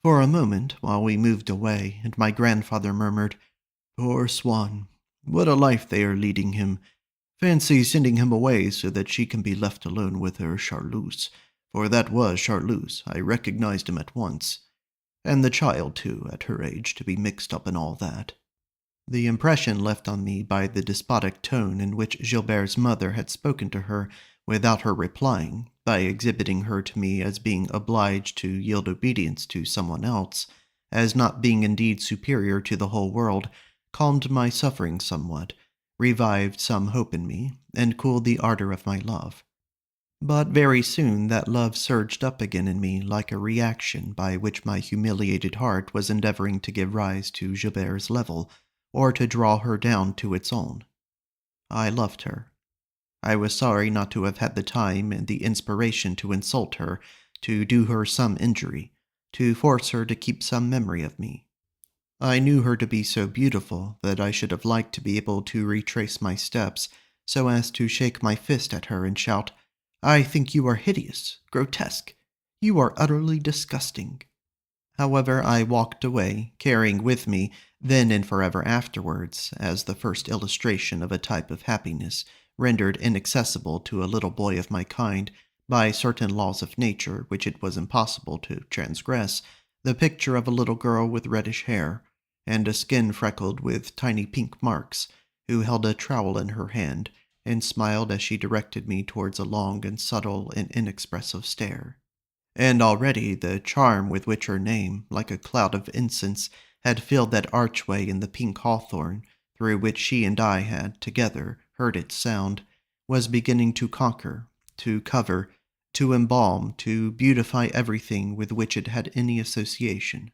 For a moment, while we moved away, and my grandfather murmured, "Poor Swann, what a life they are leading him. Fancy sending him away so that she can be left alone with her Charlus, for that was Charlus, I recognized him at once. And the child, too, at her age, to be mixed up in all that." The impression left on me by the despotic tone in which Gilbert's mother had spoken to her without her replying, by exhibiting her to me as being obliged to yield obedience to someone else, as not being indeed superior to the whole world, calmed my suffering somewhat, revived some hope in me, and cooled the ardor of my love. But very soon that love surged up again in me like a reaction by which my humiliated heart was endeavoring to give rise to Gilbert's level, or to draw her down to its own. I loved her. I was sorry not to have had the time and the inspiration to insult her, to do her some injury, to force her to keep some memory of me. I knew her to be so beautiful that I should have liked to be able to retrace my steps so as to shake my fist at her and shout, "I think you are hideous, grotesque. You are utterly disgusting." However, I walked away, carrying with me, then and forever afterwards, as the first illustration of a type of happiness, rendered inaccessible to a little boy of my kind by certain laws of nature which it was impossible to transgress, the picture of a little girl with reddish hair, and a skin freckled with tiny pink marks, who held a trowel in her hand, and smiled as she directed me towards a long and subtle and inexpressive stare. And already the charm with which her name, like a cloud of incense, had filled that archway in the pink hawthorn, through which she and I had, together, heard its sound, was beginning to conquer, to cover, to embalm, to beautify everything with which it had any association.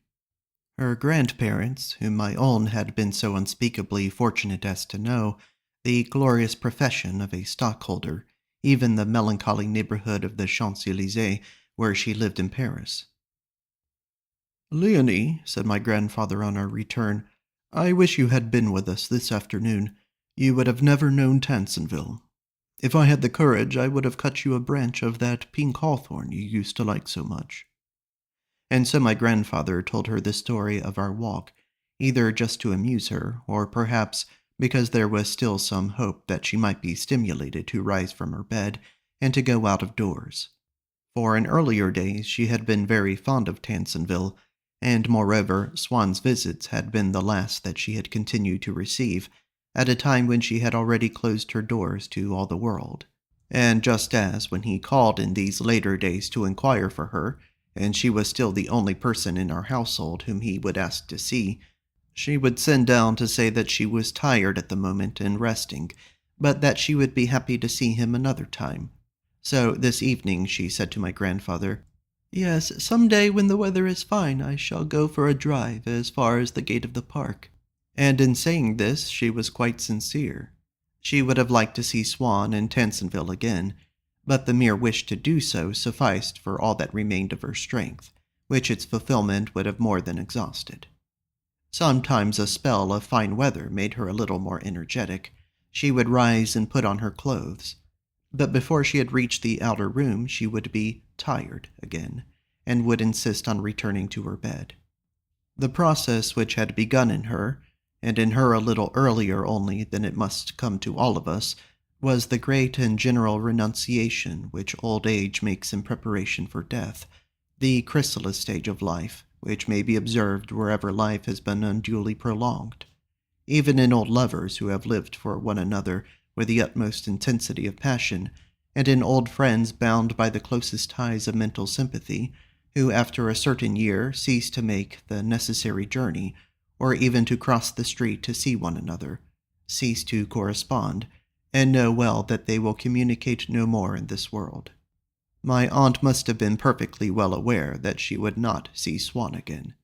Her grandparents, whom my own had been so unspeakably fortunate as to know, the glorious profession of a stockholder, even the melancholy neighborhood of the Champs-Élysées, where she lived in Paris. "Leonie," said my grandfather on our return, "I wish you had been with us this afternoon. You would have never known Tansonville. If I had the courage, I would have cut you a branch of that pink hawthorn you used to like so much." And so my grandfather told her the story of our walk, either just to amuse her, or perhaps because there was still some hope that she might be stimulated to rise from her bed and to go out of doors. For in earlier days she had been very fond of Tansonville, and moreover Swann's visits had been the last that she had continued to receive, at a time when she had already closed her doors to all the world. And just as, when he called in these later days to inquire for her, and she was still the only person in our household whom he would ask to see, she would send down to say that she was tired at the moment and resting, but that she would be happy to see him another time. So this evening she said to my grandfather, "Yes, some day when the weather is fine I shall go for a drive as far as the gate of the park." And in saying this she was quite sincere. She would have liked to see Swann and Tansonville again, but the mere wish to do so sufficed for all that remained of her strength, which its fulfillment would have more than exhausted. Sometimes a spell of fine weather made her a little more energetic. She would rise and put on her clothes, but before she had reached the outer room she would be tired again, and would insist on returning to her bed. The process which had begun in her, and in her a little earlier only than it must come to all of us, was the great and general renunciation which old age makes in preparation for death, the chrysalis stage of life, which may be observed wherever life has been unduly prolonged. Even in old lovers who have lived for one another with the utmost intensity of passion, and in old friends bound by the closest ties of mental sympathy, who after a certain year cease to make the necessary journey, or even to cross the street to see one another, cease to correspond, and know well that they will communicate no more in this world. My aunt must have been perfectly well aware that she would not see Swann again,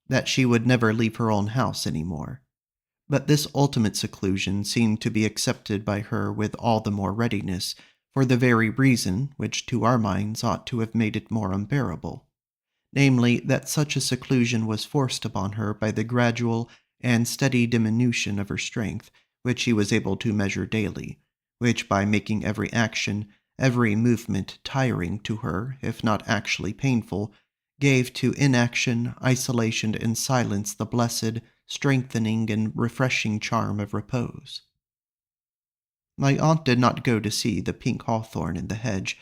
that she would never leave her own house any more. But this ultimate seclusion seemed to be accepted by her with all the more readiness, for the very reason which to our minds ought to have made it more unbearable, namely, that such a seclusion was forced upon her by the gradual and steady diminution of her strength, which she was able to measure daily, which, by making every action, every movement tiring to her, if not actually painful, gave to inaction, isolation, and silence the blessed, strengthening, and refreshing charm of repose. My aunt did not go to see the pink hawthorn in the hedge,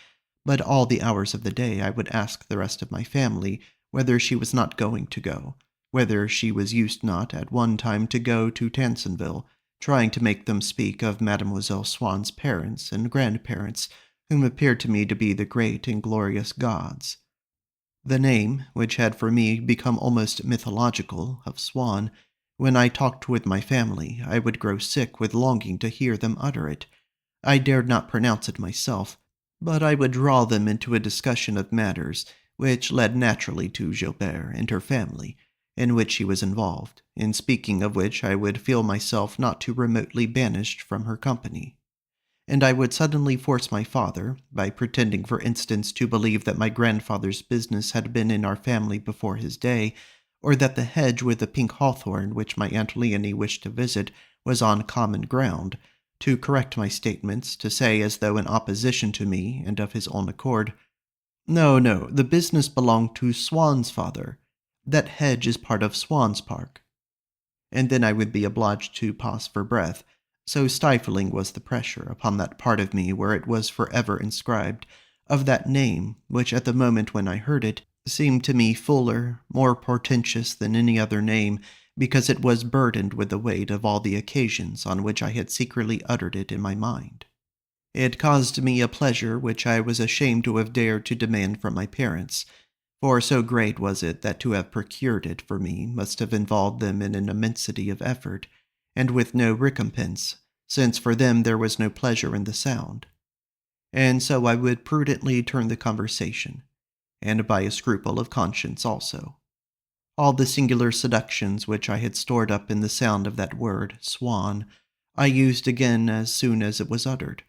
but all the hours of the day I would ask the rest of my family whether she was not going to go, whether she was used not at one time to go to Tansonville, trying to make them speak of Mademoiselle Swann's parents and grandparents, whom appeared to me to be the great and glorious gods. The name, which had for me become almost mythological, of Swann, when I talked with my family, I would grow sick with longing to hear them utter it. I dared not pronounce it myself, but I would draw them into a discussion of matters which led naturally to Gilbert and her family, in which she was involved, in speaking of which I would feel myself not too remotely banished from her company. And I would suddenly force my father, by pretending for instance to believe that my grandfather's business had been in our family before his day, or that the hedge with the pink hawthorn which my Aunt Leonie wished to visit was on common ground, to correct my statements, to say as though in opposition to me and of his own accord, "No, no, the business belonged to Swann's father. That hedge is part of Swann's park." And then I would be obliged to pause for breath, so stifling was the pressure upon that part of me where it was forever inscribed, of that name, which at the moment when I heard it, seemed to me fuller, more portentous than any other name, because it was burdened with the weight of all the occasions on which I had secretly uttered it in my mind. It caused me a pleasure which I was ashamed to have dared to demand from my parents, for so great was it that to have procured it for me must have involved them in an immensity of effort, and with no recompense, since for them there was no pleasure in the sound. And so I would prudently turn the conversation, and by a scruple of conscience also. All the singular seductions which I had stored up in the sound of that word, Swann, I used again as soon as it was uttered,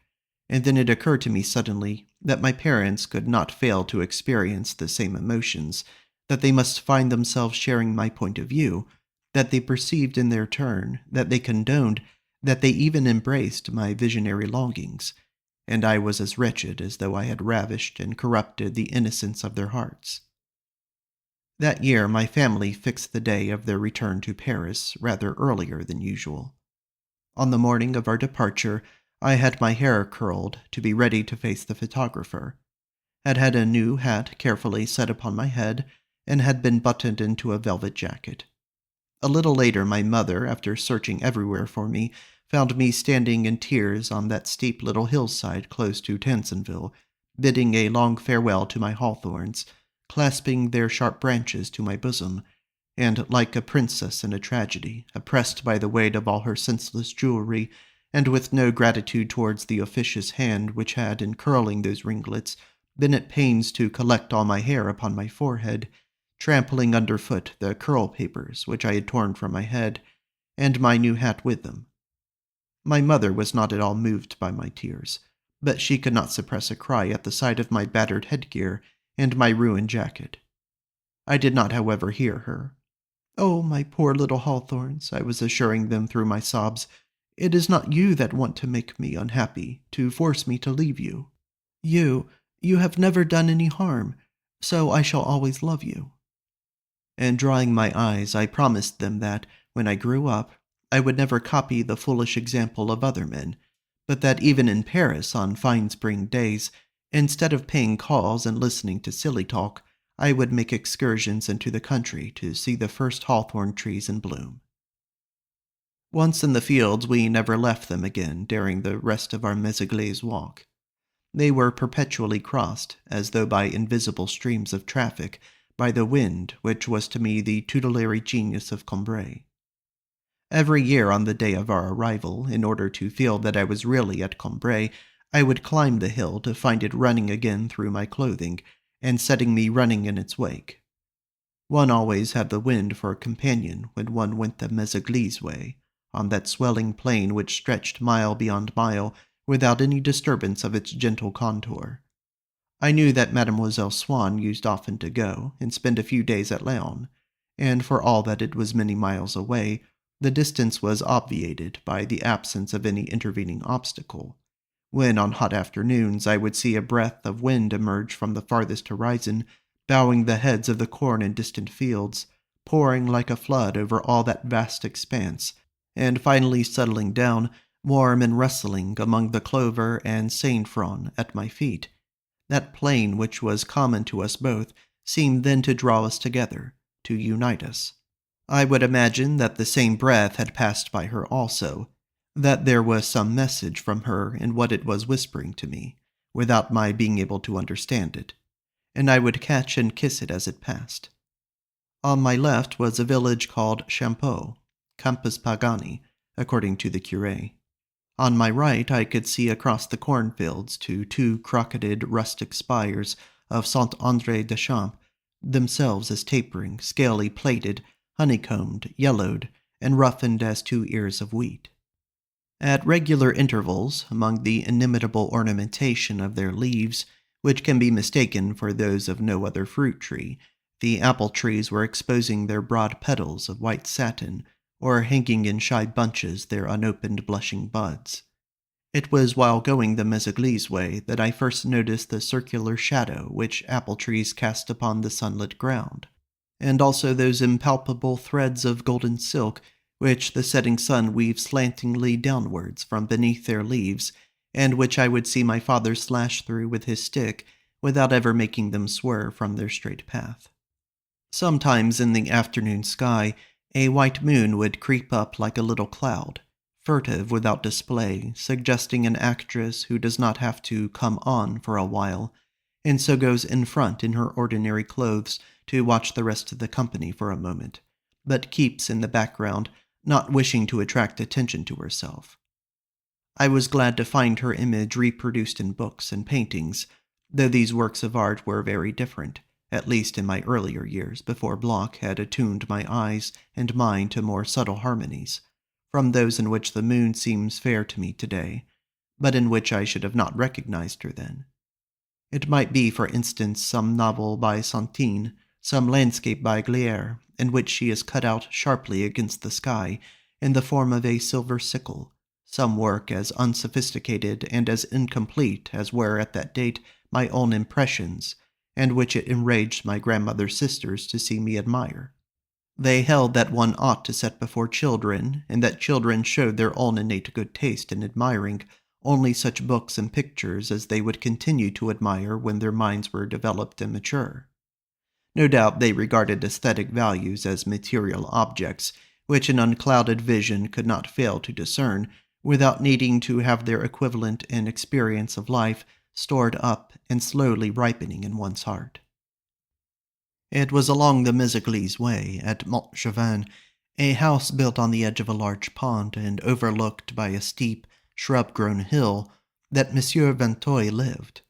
and then it occurred to me suddenly that my parents could not fail to experience the same emotions, that they must find themselves sharing my point of view, that they perceived in their turn, that they condoned, that they even embraced my visionary longings, and I was as wretched as though I had ravished and corrupted the innocence of their hearts. That year my family fixed the day of their return to Paris rather earlier than usual. On the morning of our departure, I had my hair curled to be ready to face the photographer, had a new hat carefully set upon my head, and had been buttoned into a velvet jacket. A little later my mother, after searching everywhere for me, found me standing in tears on that steep little hillside close to Tansonville, bidding a long farewell to my hawthorns, clasping their sharp branches to my bosom, and like a princess in a tragedy, oppressed by the weight of all her senseless jewelry, and with no gratitude towards the officious hand which had, in curling those ringlets, been at pains to collect all my hair upon my forehead, trampling underfoot the curl-papers which I had torn from my head, and my new hat with them. My mother was not at all moved by my tears, but she could not suppress a cry at the sight of my battered headgear and my ruined jacket. I did not, however, hear her. "Oh, my poor little hawthorns," I was assuring them through my sobs, "it is not you that want to make me unhappy, to force me to leave you. You have never done any harm, so I shall always love you." And drying my eyes, I promised them that, when I grew up, I would never copy the foolish example of other men, but that even in Paris on fine spring days, instead of paying calls and listening to silly talk, I would make excursions into the country to see the first hawthorn trees in bloom. Once in the fields, we never left them again during the rest of our Méséglise walk. They were perpetually crossed, as though by invisible streams of traffic, by the wind, which was to me the tutelary genius of Combray. Every year on the day of our arrival, in order to feel that I was really at Combray, I would climb the hill to find it running again through my clothing, and setting me running in its wake. One always had the wind for a companion when one went the Méséglise way, on that swelling plain which stretched mile beyond mile, without any disturbance of its gentle contour. I knew that Mademoiselle Swann used often to go and spend a few days at Laon, and for all that it was many miles away, the distance was obviated by the absence of any intervening obstacle. When on hot afternoons I would see a breath of wind emerge from the farthest horizon, bowing the heads of the corn in distant fields, pouring like a flood over all that vast expanse, and finally settling down, warm and rustling among the clover and sainfoin at my feet. That plain which was common to us both seemed then to draw us together, to unite us. I would imagine that the same breath had passed by her also, that there was some message from her in what it was whispering to me, without my being able to understand it, and I would catch and kiss it as it passed. On my left was a village called Champeaux, Campus Pagani, according to the curé. On my right I could see across the cornfields to two crocketed rustic spires of Saint-André-des-Champs, themselves as tapering, scaly plated, honeycombed, yellowed, and roughened as two ears of wheat. At regular intervals, among the inimitable ornamentation of their leaves, which can be mistaken for those of no other fruit tree, the apple trees were exposing their broad petals of white satin, or hanging in shy bunches their unopened blushing buds. It was while going the Méséglise way that I first noticed the circular shadow which apple trees cast upon the sunlit ground, and also those impalpable threads of golden silk which the setting sun weaves slantingly downwards from beneath their leaves, and which I would see my father slash through with his stick without ever making them swerve from their straight path. Sometimes in the afternoon sky, a white moon would creep up like a little cloud, furtive without display, suggesting an actress who does not have to come on for a while, and so goes in front in her ordinary clothes to watch the rest of the company for a moment, but keeps in the background, not wishing to attract attention to herself. I was glad to find her image reproduced in books and paintings, though these works of art were very different, at least in my earlier years, before Bloch had attuned my eyes and mind to more subtle harmonies, from those in which the moon seems fair to me today, but in which I should have not recognized her then. It might be, for instance, some novel by Santin, some landscape by Glière, in which she is cut out sharply against the sky in the form of a silver sickle, some work as unsophisticated and as incomplete as were at that date my own impressions, and which it enraged my grandmother's sisters to see me admire. They held that one ought to set before children, and that children showed their own innate good taste in admiring only such books and pictures as they would continue to admire when their minds were developed and mature. No doubt they regarded aesthetic values as material objects, which an unclouded vision could not fail to discern, without needing to have their equivalent in experience of life stored up and slowly ripening in one's heart. It was along the Méséglise way, at Montjevin, a house built on the edge of a large pond and overlooked by a steep, shrub-grown hill, that Monsieur Vinteuil lived.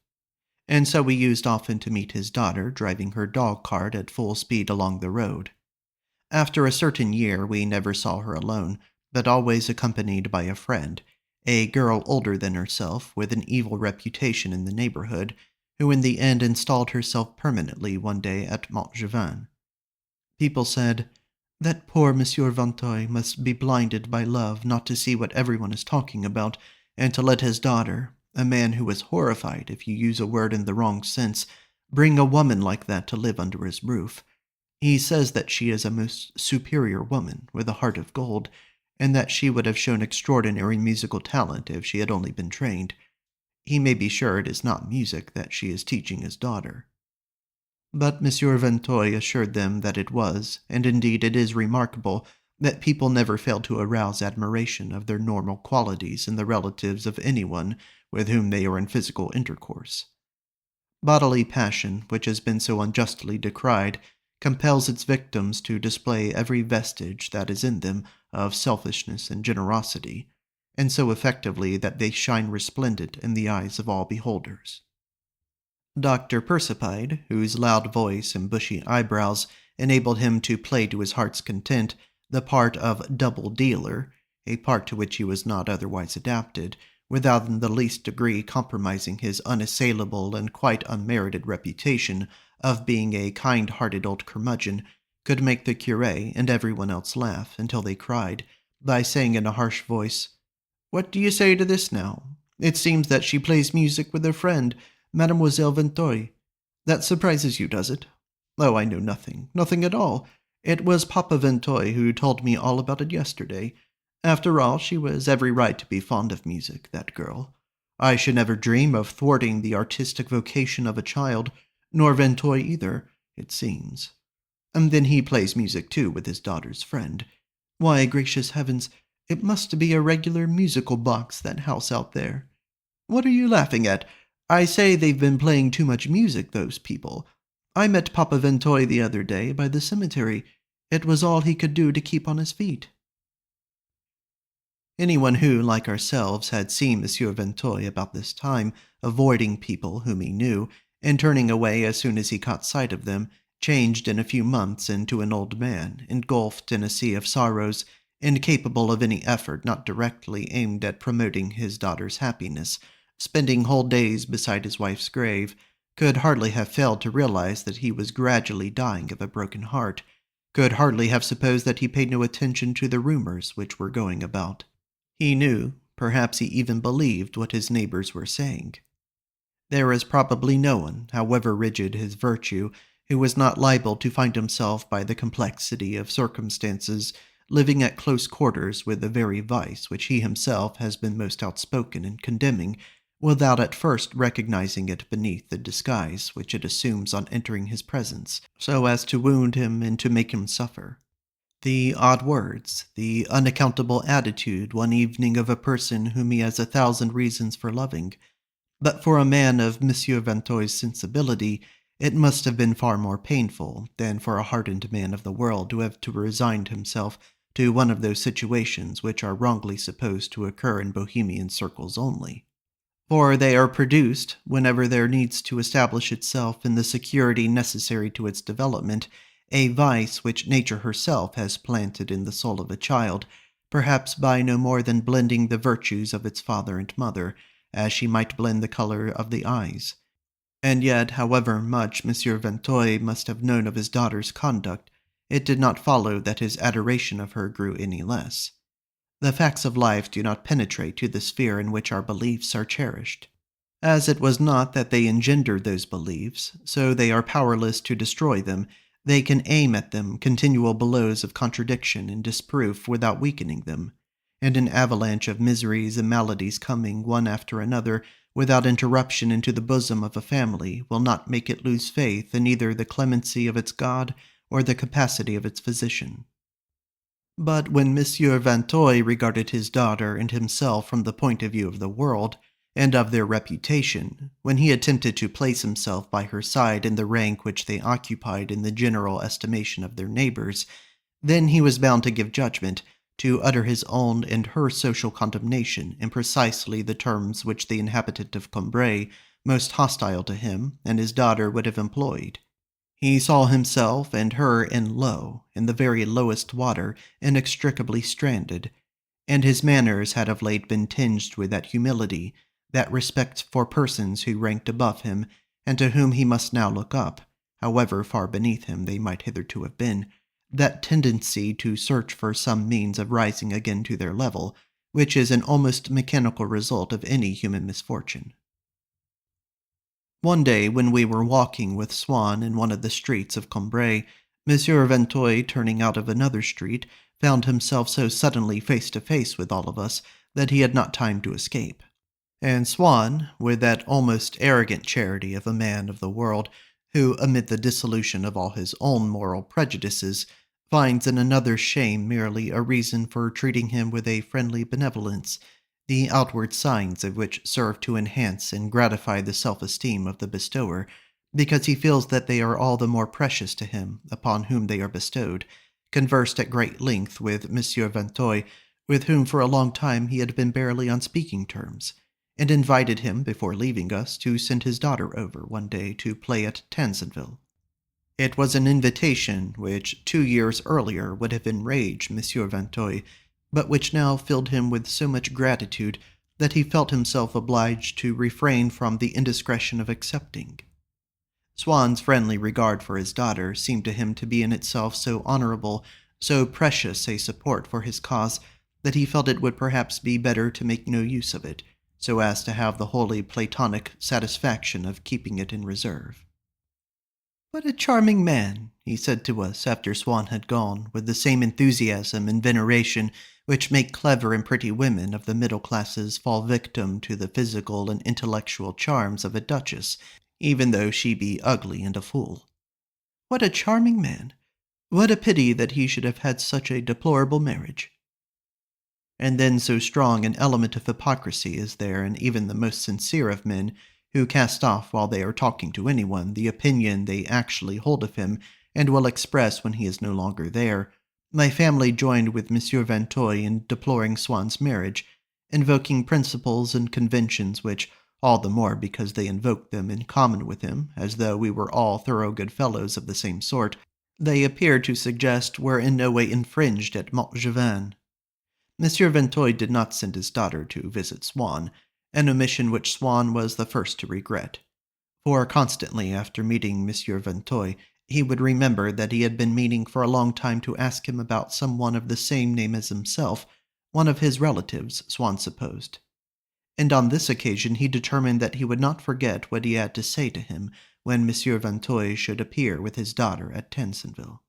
And so we used often to meet his daughter driving her dog-cart at full speed along the road. After a certain year we never saw her alone, but always accompanied by a friend, a girl older than herself, with an evil reputation in the neighborhood, who in the end installed herself permanently one day at Montjevin. People said, "That poor Monsieur Vinteuil must be blinded by love not to see what everyone is talking about, and to let his daughter, a man who is horrified if you use a word in the wrong sense, bring a woman like that to live under his roof. He says that she is a most superior woman, with a heart of gold, and that she would have shown extraordinary musical talent if she had only been trained. He may be sure it is not music that she is teaching his daughter." But Monsieur Vinteuil assured them that it was, and indeed it is remarkable that people never fail to arouse admiration of their normal qualities in the relatives of anyone with whom they are in physical intercourse. Bodily passion, which has been so unjustly decried, compels its victims to display every vestige that is in them of selfishness and generosity, and so effectively that they shine resplendent in the eyes of all beholders. Dr. Persipide, whose loud voice and bushy eyebrows enabled him to play to his heart's content the part of double dealer, a part to which he was not otherwise adapted, without in the least degree compromising his unassailable and quite unmerited reputation of being a kind-hearted old curmudgeon, could make the curé and everyone else laugh until they cried, by saying in a harsh voice, "What do you say to this now? It seems that she plays music with her friend, Mademoiselle Vinteuil. That surprises you, does it? Oh, I know nothing, nothing at all. It was Papa Vinteuil who told me all about it yesterday. After all, she was every right to be fond of music, that girl. I should never dream of thwarting the artistic vocation of a child, nor Vinteuil either, it seems. And then he plays music, too, with his daughter's friend. Why, gracious heavens, it must be a regular musical box, that house out there. What are you laughing at? I say they've been playing too much music, those people. I met Papa Vinteuil the other day by the cemetery. It was all he could do to keep on his feet. Anyone who, like ourselves, had seen Monsieur Vinteuil about this time, avoiding people whom he knew, and turning away as soon as he caught sight of them, changed in a few months into an old man, engulfed in a sea of sorrows, incapable of any effort not directly aimed at promoting his daughter's happiness, spending whole days beside his wife's grave, could hardly have failed to realize that he was gradually dying of a broken heart, could hardly have supposed that he paid no attention to the rumors which were going about. He knew, perhaps he even believed, what his neighbors were saying. There is probably no one, however rigid his virtue, who was not liable to find himself by the complexity of circumstances living at close quarters with the very vice which he himself has been most outspoken in condemning, without at first recognizing it beneath the disguise which it assumes on entering his presence, so as to wound him and to make him suffer. The odd words, the unaccountable attitude one evening of a person whom he has 1,000 reasons for loving. But for a man of Monsieur Vinteuil's sensibility, it must have been far more painful than for a hardened man of the world to have to resign himself to one of those situations which are wrongly supposed to occur in Bohemian circles only. For they are produced whenever there needs to establish itself in the security necessary to its development a vice which nature herself has planted in the soul of a child, perhaps by no more than blending the virtues of its father and mother, as she might blend the color of the eyes. And yet, however much Monsieur Vinteuil must have known of his daughter's conduct, it did not follow that his adoration of her grew any less. The facts of life do not penetrate to the sphere in which our beliefs are cherished. As it was not that they engendered those beliefs, so they are powerless to destroy them. They can aim at them continual blows of contradiction and disproof without weakening them, and an avalanche of miseries and maladies coming one after another without interruption into the bosom of a family will not make it lose faith in either the clemency of its God or the capacity of its physician. But when Monsieur Vinteuil regarded his daughter and himself from the point of view of the world, and of their reputation, when he attempted to place himself by her side in the rank which they occupied in the general estimation of their neighbors, then he was bound to give judgment, to utter his own and her social condemnation in precisely the terms which the inhabitant of Combray, most hostile to him and his daughter, would have employed. He saw himself and her in the very lowest water, inextricably stranded, and his manners had of late been tinged with that humility, that respect for persons who ranked above him, and to whom he must now look up, however far beneath him they might hitherto have been, that tendency to search for some means of rising again to their level, which is an almost mechanical result of any human misfortune. One day, when we were walking with Swann in one of the streets of Combray, Monsieur Vinteuil, turning out of another street, found himself so suddenly face to face with all of us that he had not time to escape. And Swann, with that almost arrogant charity of a man of the world, who, amid the dissolution of all his own moral prejudices, finds in another's shame merely a reason for treating him with a friendly benevolence, the outward signs of which serve to enhance and gratify the self-esteem of the bestower, because he feels that they are all the more precious to him upon whom they are bestowed, conversed at great length with Monsieur Vinteuil, with whom for a long time he had been barely on speaking terms, and invited him, before leaving us, to send his daughter over one day to play at Tansonville. It was an invitation which 2 years earlier would have enraged Monsieur Vinteuil, but which now filled him with so much gratitude that he felt himself obliged to refrain from the indiscretion of accepting. Swann's friendly regard for his daughter seemed to him to be in itself so honorable, so precious a support for his cause, that he felt it would perhaps be better to make no use of it, so as to have the wholly Platonic satisfaction of keeping it in reserve. "What a charming man," he said to us after Swann had gone, with the same enthusiasm and veneration which make clever and pretty women of the middle classes fall victim to the physical and intellectual charms of a duchess, even though she be ugly and a fool. "What a charming man! What a pity that he should have had such a deplorable marriage." And then so strong an element of hypocrisy is there in even the most sincere of men, who cast off while they are talking to anyone the opinion they actually hold of him and will express when he is no longer there. My family joined with Monsieur Vinteuil in deploring Swann's marriage, invoking principles and conventions which, all the more because they invoked them in common with him, as though we were all thorough good fellows of the same sort, they appeared to suggest were in no way infringed at Montjevin. Monsieur Vinteuil did not send his daughter to visit Swann, an omission which Swann was the first to regret. For constantly after meeting Monsieur Vinteuil, he would remember that he had been meaning for a long time to ask him about some one of the same name as himself, one of his relatives, Swann supposed. And on this occasion he determined that he would not forget what he had to say to him when Monsieur Vinteuil should appear with his daughter at Tansonville.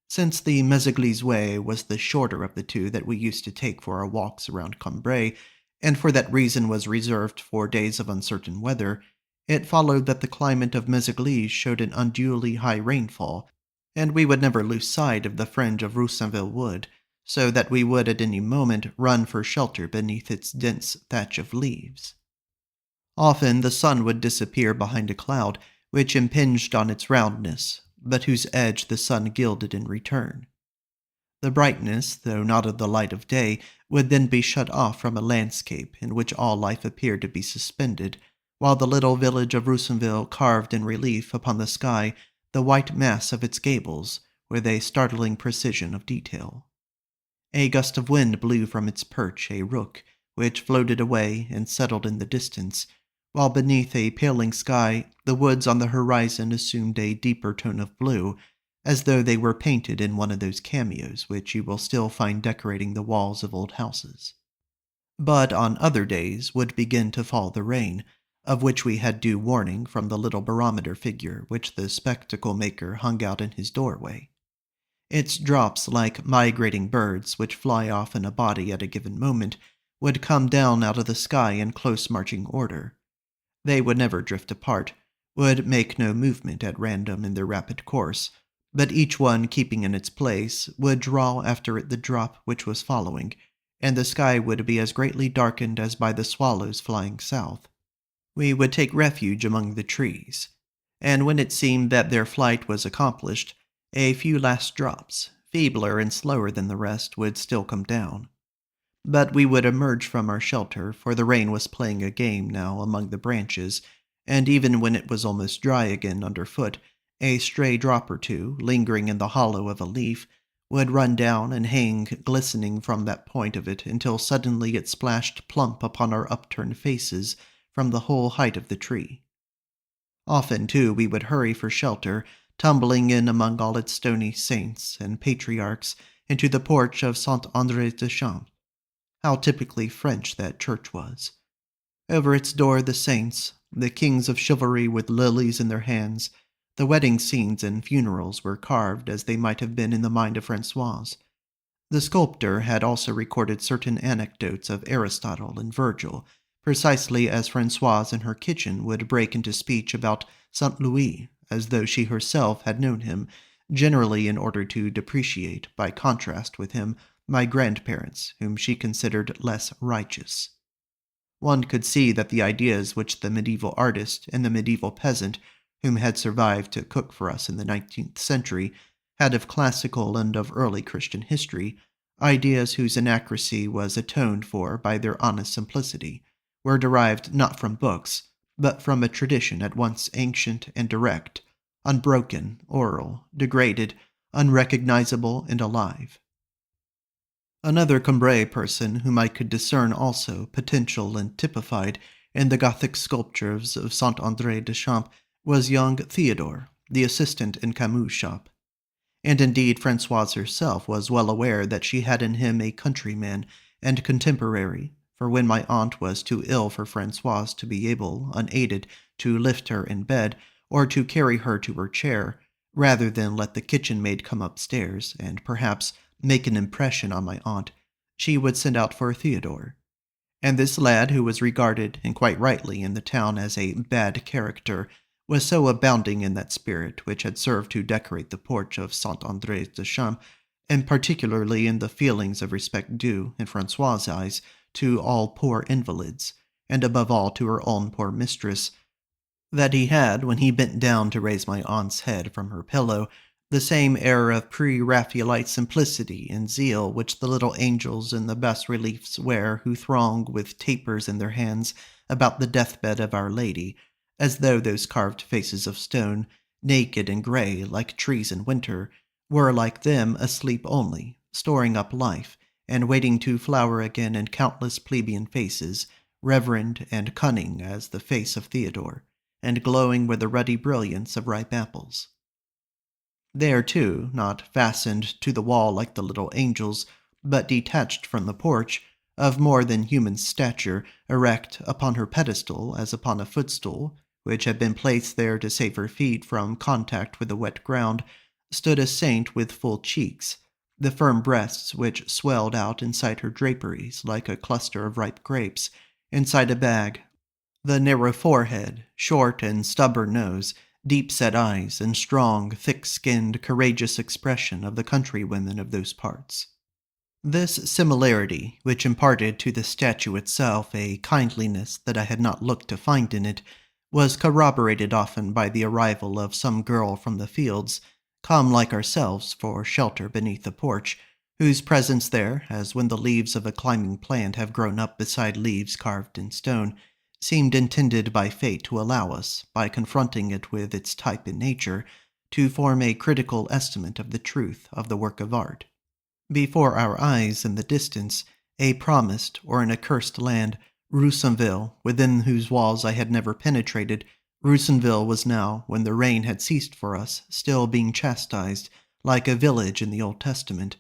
Since the Méséglise way was the shorter of the two that we used to take for our walks around Combray, and for that reason was reserved for days of uncertain weather, it followed that the climate of Méséglise showed an unduly high rainfall, and we would never lose sight of the fringe of Roussainville wood, so that we would at any moment run for shelter beneath its dense thatch of leaves. Often the sun would disappear behind a cloud which impinged on its roundness, but whose edge the sun gilded in return. The brightness, though not of the light of day, would then be shut off from a landscape in which all life appeared to be suspended, while the little village of Roussainville carved in relief upon the sky the white mass of its gables with a startling precision of detail. A gust of wind blew from its perch a rook, which floated away and settled in the distance, while beneath a paling sky the woods on the horizon assumed a deeper tone of blue, as though they were painted in one of those cameos which you will still find decorating the walls of old houses. But on other days would begin to fall the rain, of which we had due warning from the little barometer figure which the spectacle maker hung out in his doorway. Its drops, like migrating birds which fly off in a body at a given moment, would come down out of the sky in close marching order. They would never drift apart, would make no movement at random in their rapid course, but each one keeping in its place would draw after it the drop which was following, and the sky would be as greatly darkened as by the swallows flying south. We would take refuge among the trees, and when it seemed that their flight was accomplished, a few last drops, feebler and slower than the rest, would still come down. But we would emerge from our shelter, for the rain was playing a game now among the branches, and even when it was almost dry again underfoot, a stray drop or two, lingering in the hollow of a leaf, would run down and hang glistening from that point of it until suddenly it splashed plump upon our upturned faces from the whole height of the tree. Often, too, we would hurry for shelter, tumbling in among all its stony saints and patriarchs into the porch of Saint André des Champs. How typically French that church was. Over its door the saints, the kings of chivalry with lilies in their hands, the wedding scenes and funerals were carved as they might have been in the mind of Françoise. The sculptor had also recorded certain anecdotes of Aristotle and Virgil, precisely as Françoise in her kitchen would break into speech about Saint Louis, as though she herself had known him, generally in order to depreciate, by contrast with him, my grandparents, whom she considered less righteous. One could see that the ideas which the medieval artist and the medieval peasant, whom had survived to cook for us in the 19th century, had of classical and of early Christian history, ideas whose inaccuracy was atoned for by their honest simplicity, were derived not from books, but from a tradition at once ancient and direct, unbroken, oral, degraded, unrecognizable, and alive. Another Combray person whom I could discern also potential and typified in the Gothic sculptures of Saint André des Champs was young Theodore, the assistant in Camus' shop. And indeed Françoise herself was well aware that she had in him a countryman and contemporary, for when my aunt was too ill for Françoise to be able, unaided, to lift her in bed, or to carry her to her chair, rather than let the kitchen maid come upstairs and perhaps make an impression on my aunt, she would send out for Theodore. And this lad, who was regarded, and quite rightly, in the town as a bad character, was so abounding in that spirit which had served to decorate the porch of Saint André des Champs, and particularly in the feelings of respect due, in Francois's eyes, to all poor invalids, and above all to her own poor mistress, that he had, when he bent down to raise my aunt's head from her pillow, the same air of pre-Raphaelite simplicity and zeal which the little angels in the bas-reliefs wear who throng with tapers in their hands about the deathbed of Our Lady, as though those carved faces of stone, naked and grey like trees in winter, were like them asleep only, storing up life, and waiting to flower again in countless plebeian faces, reverend and cunning as the face of Theodore, and glowing with the ruddy brilliance of ripe apples. There, too, not fastened to the wall like the little angels, but detached from the porch, of more than human stature, erect upon her pedestal as upon a footstool, which had been placed there to save her feet from contact with the wet ground, stood a saint with full cheeks, the firm breasts which swelled out inside her draperies like a cluster of ripe grapes, inside a bag, the narrow forehead, short and stubborn nose, deep-set eyes, and strong, thick-skinned, courageous expression of the countrywomen of those parts. This similarity, which imparted to the statue itself a kindliness that I had not looked to find in it, was corroborated often by the arrival of some girl from the fields, come like ourselves for shelter beneath the porch, whose presence there, as when the leaves of a climbing plant have grown up beside leaves carved in stone, seemed intended by fate to allow us, by confronting it with its type in nature, to form a critical estimate of the truth of the work of art. Before our eyes, in the distance, a promised or an accursed land, Roussainville, within whose walls I had never penetrated, Roussainville was now, when the rain had ceased for us, still being chastised, like a village in the Old Testament,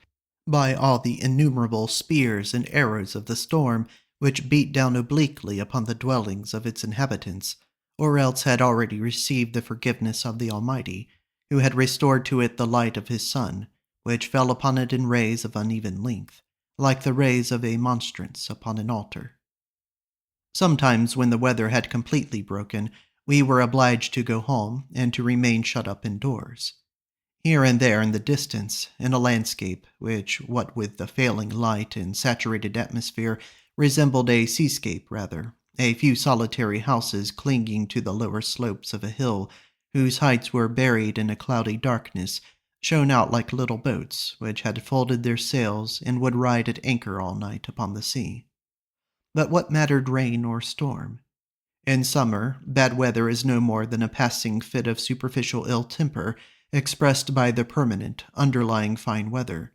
by all the innumerable spears and arrows of the storm, which beat down obliquely upon the dwellings of its inhabitants, or else had already received the forgiveness of the Almighty, who had restored to it the light of his sun, which fell upon it in rays of uneven length, like the rays of a monstrance upon an altar. Sometimes, when the weather had completely broken, we were obliged to go home, and to remain shut up indoors. Here and there in the distance, in a landscape which, what with the failing light and saturated atmosphere, resembled a seascape rather, a few solitary houses clinging to the lower slopes of a hill, whose heights were buried in a cloudy darkness, shone out like little boats which had folded their sails and would ride at anchor all night upon the sea. But what mattered rain or storm? In summer, bad weather is no more than a passing fit of superficial ill temper expressed by the permanent, underlying fine weather,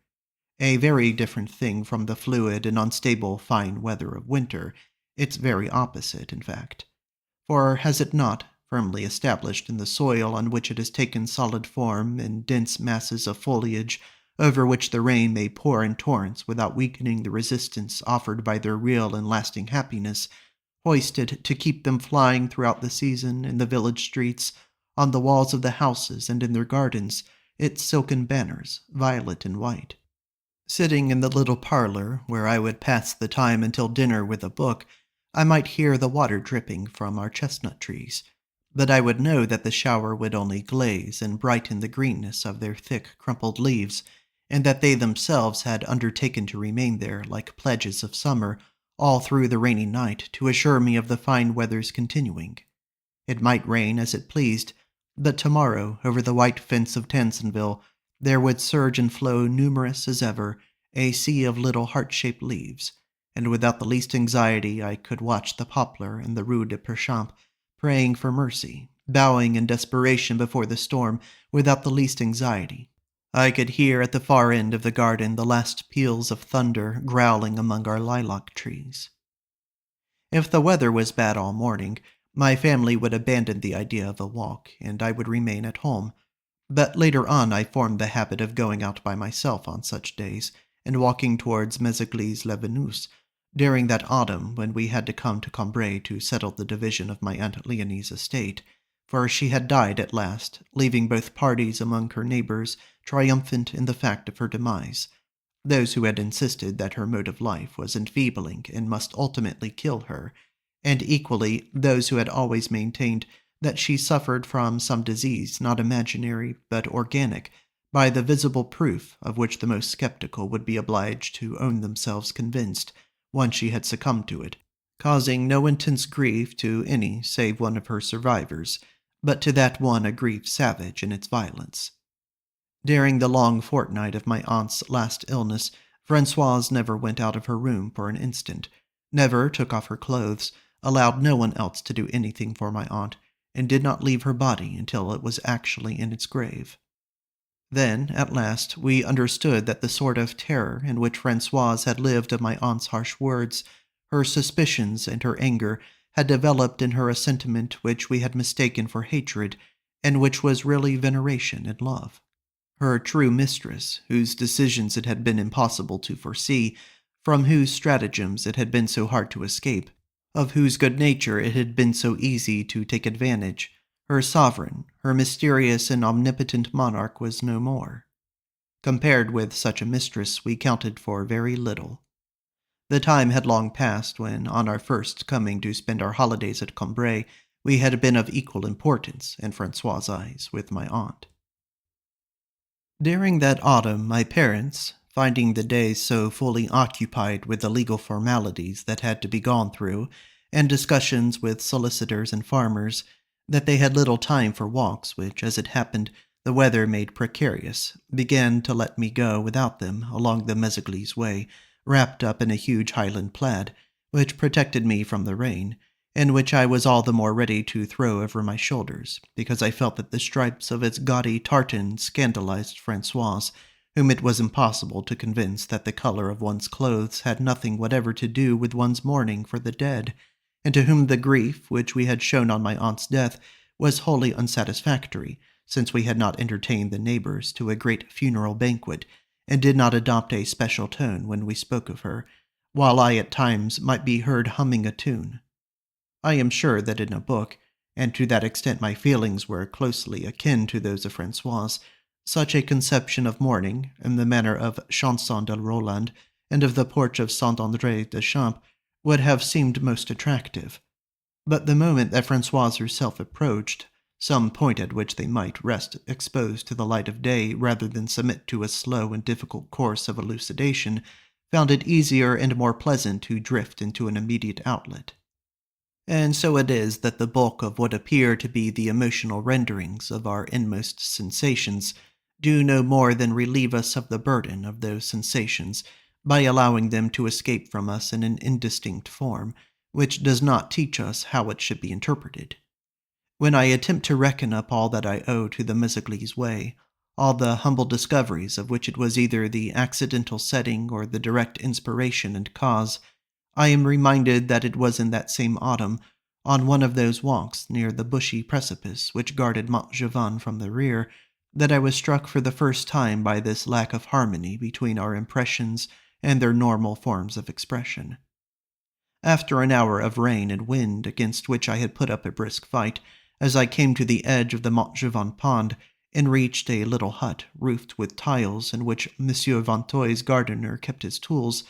a very different thing from the fluid and unstable fine weather of winter, its very opposite, in fact. For has it not, firmly established in the soil on which it has taken solid form in dense masses of foliage, over which the rain may pour in torrents without weakening the resistance offered by their real and lasting happiness, hoisted to keep them flying throughout the season in the village streets, on the walls of the houses and in their gardens, its silken banners, violet and white. Sitting in the little parlor, where I would pass the time until dinner with a book, I might hear the water dripping from our chestnut trees, but I would know that the shower would only glaze and brighten the greenness of their thick, crumpled leaves, and that they themselves had undertaken to remain there like pledges of summer all through the rainy night to assure me of the fine weather's continuing. It might rain as it pleased, but tomorrow, over the white fence of Tansonville, there would surge and flow numerous as ever, a sea of little heart-shaped leaves, and without the least anxiety I could watch the poplar in the Rue de Perchamp, praying for mercy, bowing in desperation before the storm, without the least anxiety. I could hear at the far end of the garden the last peals of thunder growling among our lilac trees. If the weather was bad all morning, my family would abandon the idea of a walk, and I would remain at home. But later on I formed the habit of going out by myself on such days, and walking towards Méséglise-les-Venus, during that autumn when we had to come to Combray to settle the division of my Aunt Leonie's estate, for she had died at last, leaving both parties among her neighbors triumphant in the fact of her demise. Those who had insisted that her mode of life was enfeebling and must ultimately kill her, and equally those who had always maintained that she suffered from some disease not imaginary but organic, by the visible proof of which the most skeptical would be obliged to own themselves convinced, once she had succumbed to it, causing no intense grief to any save one of her survivors, but to that one a grief savage in its violence. During the long fortnight of my aunt's last illness, Francoise never went out of her room for an instant, never took off her clothes, allowed no one else to do anything for my aunt, and did not leave her body until it was actually in its grave. Then, at last, we understood that the sort of terror in which Francoise had lived of my aunt's harsh words, her suspicions and her anger, had developed in her a sentiment which we had mistaken for hatred, and which was really veneration and love. Her true mistress, whose decisions it had been impossible to foresee, from whose stratagems it had been so hard to escape, of whose good nature it had been so easy to take advantage, her sovereign, her mysterious and omnipotent monarch was no more. Compared with such a mistress, we counted for very little. The time had long passed when, on our first coming to spend our holidays at Combray, we had been of equal importance, in Francois' eyes, with my aunt. During that autumn, my parents, finding the days so fully occupied with the legal formalities that had to be gone through, and discussions with solicitors and farmers, that they had little time for walks which, as it happened, the weather made precarious, began to let me go without them along the Méséglise way, wrapped up in a huge Highland plaid, which protected me from the rain, and which I was all the more ready to throw over my shoulders, because I felt that the stripes of its gaudy tartan scandalized Francoise, whom it was impossible to convince that the color of one's clothes had nothing whatever to do with one's mourning for the dead, and to whom the grief which we had shown on my aunt's death was wholly unsatisfactory, since we had not entertained the neighbors to a great funeral banquet, and did not adopt a special tone when we spoke of her, while I at times might be heard humming a tune. I am sure that in a book, and to that extent my feelings were closely akin to those of Francoise, such a conception of mourning, in the manner of Chanson de Roland and of the porch of Saint-André des Champs, would have seemed most attractive. But the moment that Francoise herself approached, some point at which they might rest exposed to the light of day rather than submit to a slow and difficult course of elucidation, found it easier and more pleasant to drift into an immediate outlet. And so it is that the bulk of what appear to be the emotional renderings of our inmost sensations do no more than relieve us of the burden of those sensations by allowing them to escape from us in an indistinct form, which does not teach us how it should be interpreted. When I attempt to reckon up all that I owe to the Méséglise way, all the humble discoveries of which it was either the accidental setting or the direct inspiration and cause, I am reminded that it was in that same autumn, on one of those walks near the bushy precipice which guarded Montjevin from the rear, that I was struck for the first time by this lack of harmony between our impressions and their normal forms of expression. After an hour of rain and wind against which I had put up a brisk fight, as I came to the edge of the Montjevin pond and reached a little hut roofed with tiles in which Monsieur Vinteuil's gardener kept his tools,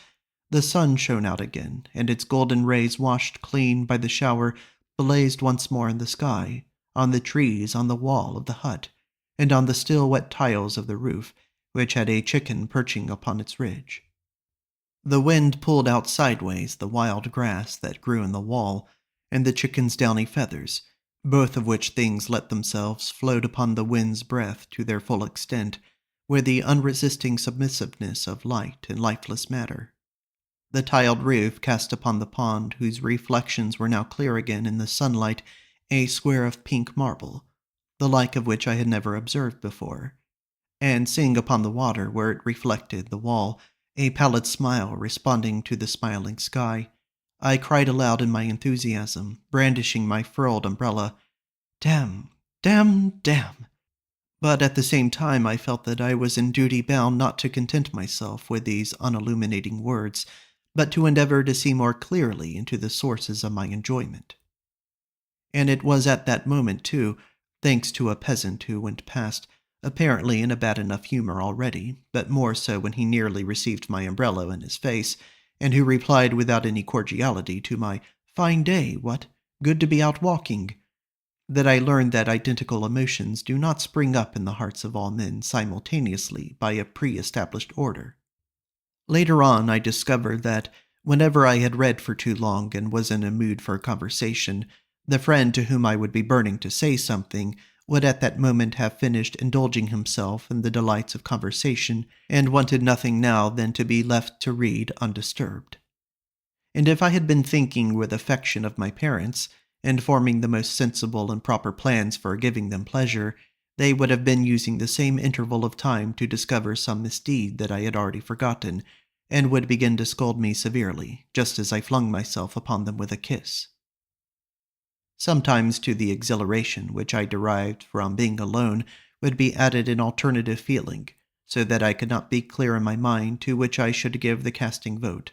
the sun shone out again, and its golden rays, washed clean by the shower, blazed once more in the sky, on the trees on the wall of the hut, and on the still wet tiles of the roof, which had a chicken perching upon its ridge. The wind pulled out sideways the wild grass that grew in the wall, and the chicken's downy feathers, both of which things let themselves float upon the wind's breath to their full extent, with the unresisting submissiveness of light and lifeless matter. The tiled roof cast upon the pond, whose reflections were now clear again in the sunlight, a square of pink marble, the like of which I had never observed before, and seeing upon the water, where it reflected the wall, a pallid smile responding to the smiling sky, I cried aloud in my enthusiasm, brandishing my furled umbrella, "Damn! Damn! Damn!" But at the same time I felt that I was in duty bound not to content myself with these unilluminating words, but to endeavor to see more clearly into the sources of my enjoyment. And it was at that moment, too, thanks to a peasant who went past, apparently in a bad enough humor already, but more so when he nearly received my umbrella in his face, and who replied without any cordiality to my "Fine day, what? Good to be out walking," that I learned that identical emotions do not spring up in the hearts of all men simultaneously by a pre-established order. Later on, I discovered that whenever I had read for too long and was in a mood for conversation, the friend to whom I would be burning to say something would at that moment have finished indulging himself in the delights of conversation and wanted nothing now than to be left to read undisturbed. And if I had been thinking with affection of my parents, and forming the most sensible and proper plans for giving them pleasure, they would have been using the same interval of time to discover some misdeed that I had already forgotten, and would begin to scold me severely, just as I flung myself upon them with a kiss. Sometimes to the exhilaration which I derived from being alone would be added an alternative feeling, so that I could not be clear in my mind to which I should give the casting vote.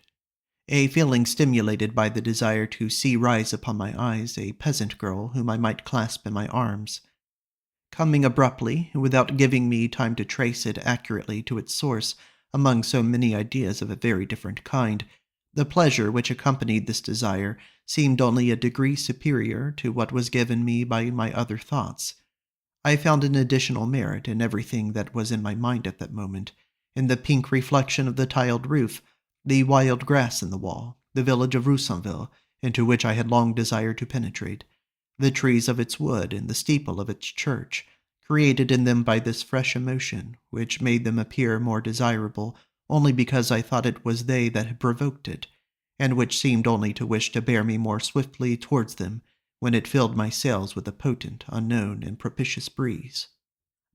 A feeling stimulated by the desire to see rise upon my eyes a peasant girl whom I might clasp in my arms. Coming abruptly, without giving me time to trace it accurately to its source among so many ideas of a very different kind, the pleasure which accompanied this desire seemed only a degree superior to what was given me by my other thoughts. I found an additional merit in everything that was in my mind at that moment, in the pink reflection of the tiled roof, the wild grass in the wall, the village of Roussainville, into which I had long desired to penetrate, the trees of its wood and the steeple of its church, created in them by this fresh emotion, which made them appear more desirable only because I thought it was they that had provoked it, and which seemed only to wish to bear me more swiftly towards them when it filled my sails with a potent, unknown, and propitious breeze.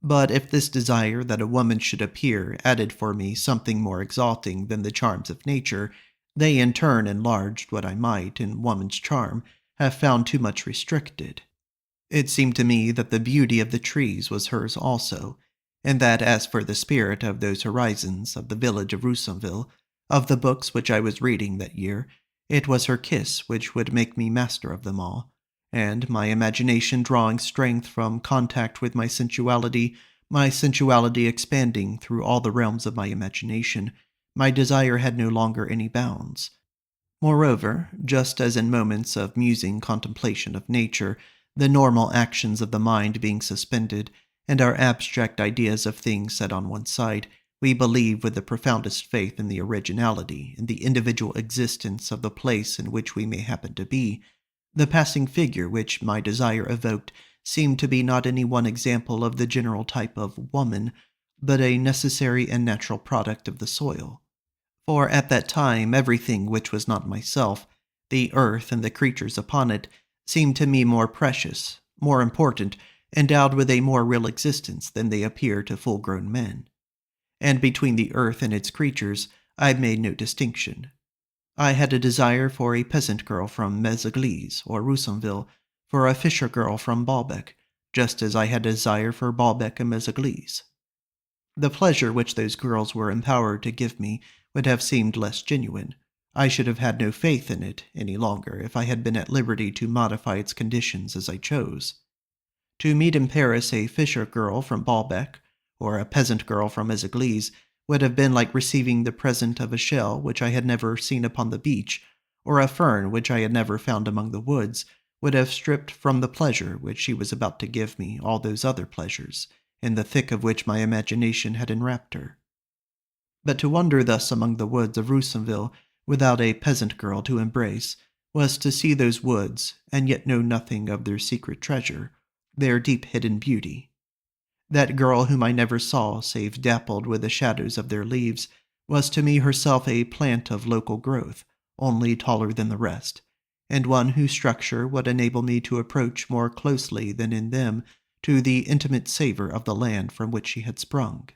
But if this desire that a woman should appear added for me something more exalting than the charms of nature, they in turn enlarged what I might, in woman's charm, have found too much restricted. It seemed to me that the beauty of the trees was hers also, and that as for the spirit of those horizons, of the village of Roussainville, of the books which I was reading that year, it was her kiss which would make me master of them all, and my imagination drawing strength from contact with my sensuality expanding through all the realms of my imagination, my desire had no longer any bounds. Moreover, just as in moments of musing contemplation of nature, the normal actions of the mind being suspended, and our abstract ideas of things set on one side, we believe with the profoundest faith in the originality and the individual existence of the place in which we may happen to be, the passing figure which my desire evoked seemed to be not any one example of the general type of woman, but a necessary and natural product of the soil. For at that time everything which was not myself, the earth and the creatures upon it, seemed to me more precious, more important, endowed with a more real existence than they appear to full-grown men. And between the earth and its creatures I made no distinction. I had a desire for a peasant girl from Méséglise or Roussainville, for a fisher girl from Balbec, just as I had a desire for Balbec and Méséglise. The pleasure which those girls were empowered to give me would have seemed less genuine. I should have had no faith in it any longer if I had been at liberty to modify its conditions as I chose. To meet in Paris a fisher girl from Balbec, or a peasant girl from Méséglise, would have been like receiving the present of a shell which I had never seen upon the beach, or a fern which I had never found among the woods, would have stripped from the pleasure which she was about to give me all those other pleasures, in the thick of which my imagination had enwrapped her. But to wander thus among the woods of Roussainville, without a peasant girl to embrace, was to see those woods, and yet know nothing of their secret treasure, their deep-hidden beauty. That girl whom I never saw save dappled with the shadows of their leaves was to me herself a plant of local growth, only taller than the rest, and one whose structure would enable me to approach more closely than in them to the intimate savor of the land from which she had sprung.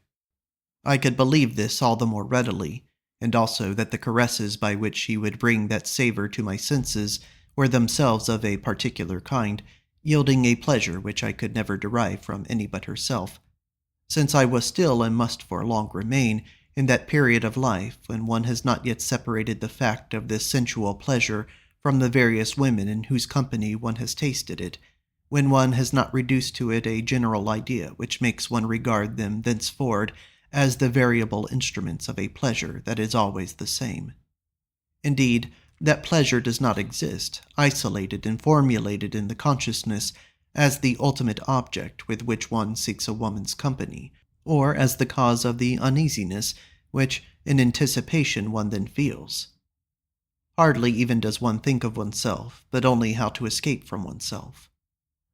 I could believe this all the more readily, and also that the caresses by which she would bring that savor to my senses were themselves of a particular kind, yielding a pleasure which I could never derive from any but herself, since I was still and must for long remain in that period of life when one has not yet separated the fact of this sensual pleasure from the various women in whose company one has tasted it, when one has not reduced to it a general idea which makes one regard them thenceforward as the variable instruments of a pleasure that is always the same. Indeed, that pleasure does not exist, isolated and formulated in the consciousness as the ultimate object with which one seeks a woman's company, or as the cause of the uneasiness which, in anticipation, one then feels. Hardly even does one think of oneself, but only how to escape from oneself.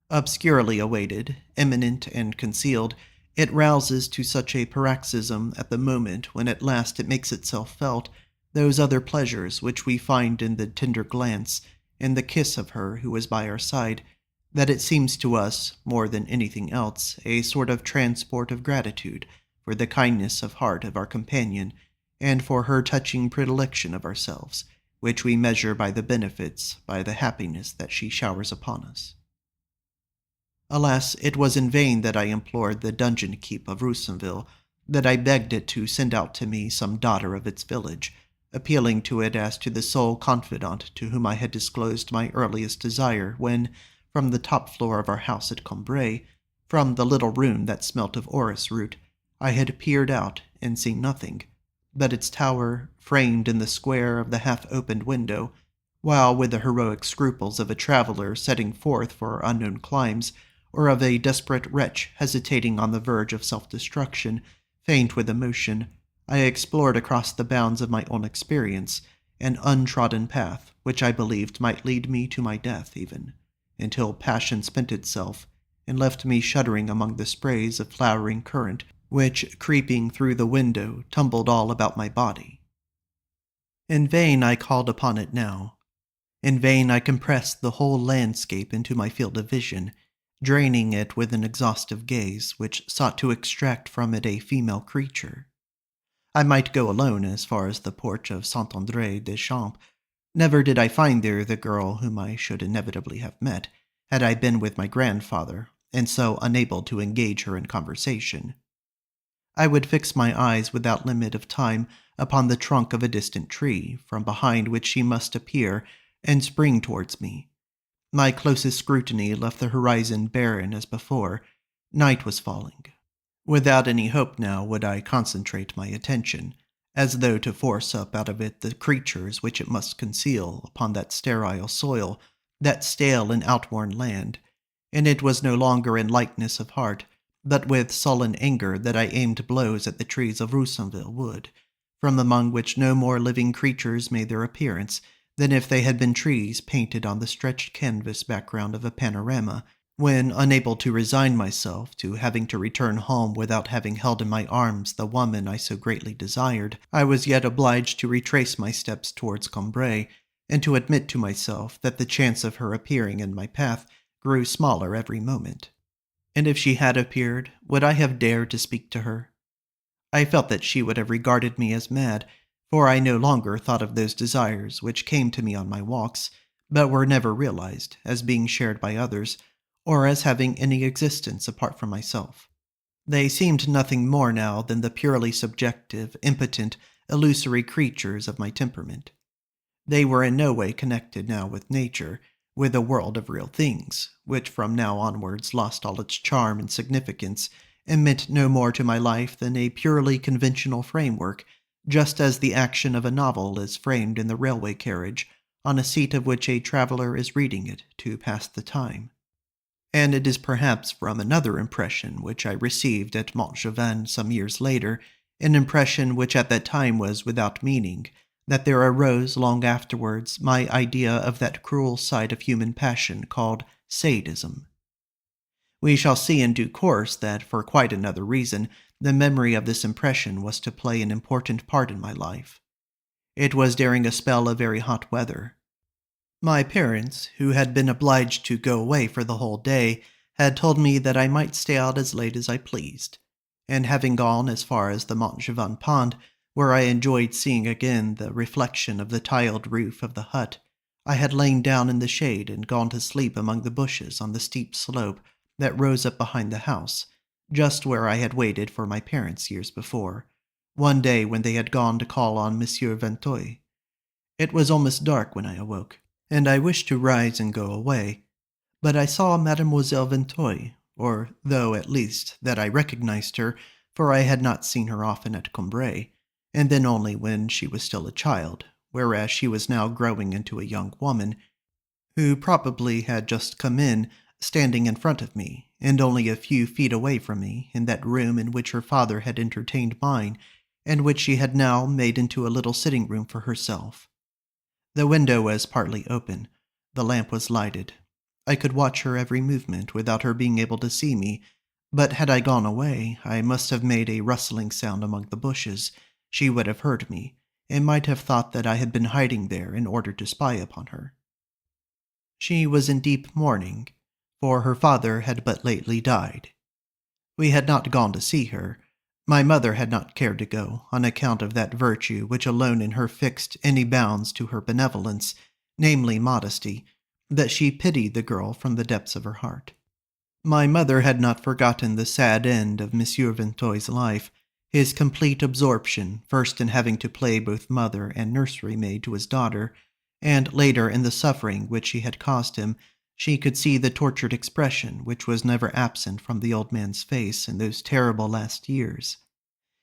Obscurely awaited, imminent and concealed, it rouses to such a paroxysm at the moment when at last it makes itself felt, those other pleasures which we find in the tender glance, in the kiss of her who is by our side, that it seems to us, more than anything else, a sort of transport of gratitude for the kindness of heart of our companion, and for her touching predilection of ourselves, which we measure by the benefits, by the happiness that she showers upon us. Alas, it was in vain that I implored the dungeon keep of Roussainville, that I begged it to send out to me some daughter of its village, appealing to it as to the sole confidant to whom I had disclosed my earliest desire when, from the top floor of our house at Combray, from the little room that smelt of orris root, I had peered out and seen nothing but its tower framed in the square of the half-opened window, while with the heroic scruples of a traveler setting forth for unknown climes, or of a desperate wretch hesitating on the verge of self-destruction, faint with emotion, I explored across the bounds of my own experience an untrodden path which I believed might lead me to my death even, until passion spent itself and left me shuddering among the sprays of flowering currant which, creeping through the window, tumbled all about my body. In vain I called upon it now. In vain I compressed the whole landscape into my field of vision, draining it with an exhaustive gaze which sought to extract from it a female creature. I might go alone as far as the porch of Saint-André-des-Champs. Never did I find there the girl whom I should inevitably have met, had I been with my grandfather, and so unable to engage her in conversation. I would fix my eyes without limit of time upon the trunk of a distant tree, from behind which she must appear, and spring towards me. My closest scrutiny left the horizon barren as before. Night was falling. Without any hope now would I concentrate my attention, as though to force up out of it the creatures which it must conceal upon that sterile soil, that stale and outworn land, and it was no longer in lightness of heart, but with sullen anger that I aimed blows at the trees of Roussainville wood, from among which no more living creatures made their appearance than if they had been trees painted on the stretched canvas background of a panorama, when, unable to resign myself to having to return home without having held in my arms the woman I so greatly desired, I was yet obliged to retrace my steps towards Combray, and to admit to myself that the chance of her appearing in my path grew smaller every moment. And if she had appeared, would I have dared to speak to her? I felt that she would have regarded me as mad, for I no longer thought of those desires which came to me on my walks, but were never realized as being shared by others, or as having any existence apart from myself. They seemed nothing more now than the purely subjective, impotent, illusory creatures of my temperament. They were in no way connected now with nature, with a world of real things, which from now onwards lost all its charm and significance, and meant no more to my life than a purely conventional framework, just as the action of a novel is framed in the railway carriage, on a seat of which a traveler is reading it to pass the time. And it is perhaps from another impression which I received at Montjavin some years later, an impression which at that time was without meaning, that there arose long afterwards my idea of that cruel side of human passion called sadism. We shall see in due course that, for quite another reason, the memory of this impression was to play an important part in my life. It was during a spell of very hot weather. My parents, who had been obliged to go away for the whole day, had told me that I might stay out as late as I pleased, and having gone as far as the Montjavin pond, where I enjoyed seeing again the reflection of the tiled roof of the hut, I had lain down in the shade and gone to sleep among the bushes on the steep slope that rose up behind the house, just where I had waited for my parents years before, one day when they had gone to call on Monsieur Vinteuil. It was almost dark when I awoke, and I wished to rise and go away, But I saw Mademoiselle Vinteuil, or though at least that I recognized her, for I had not seen her often at Combray, and then only when she was still a child, whereas she was now growing into a young woman, who probably had just come in, standing in front of me, and only a few feet away from me, in that room in which her father had entertained mine, and which she had now made into a little sitting room for herself. The window was partly open. The lamp was lighted. I could watch her every movement without her being able to see me, but had I gone away, I must have made a rustling sound among the bushes. She would have heard me, and might have thought that I had been hiding there in order to spy upon her. She was in deep mourning, for her father had but lately died. We had not gone to see her. My mother had not cared to go, on account of that virtue which alone in her fixed any bounds to her benevolence, namely modesty, that she pitied the girl from the depths of her heart. My mother had not forgotten the sad end of Monsieur Vinteuil's life, his complete absorption, first in having to play both mother and nursery maid to his daughter, and later in the suffering which she had caused him. She could see the tortured expression which was never absent from the old man's face in those terrible last years.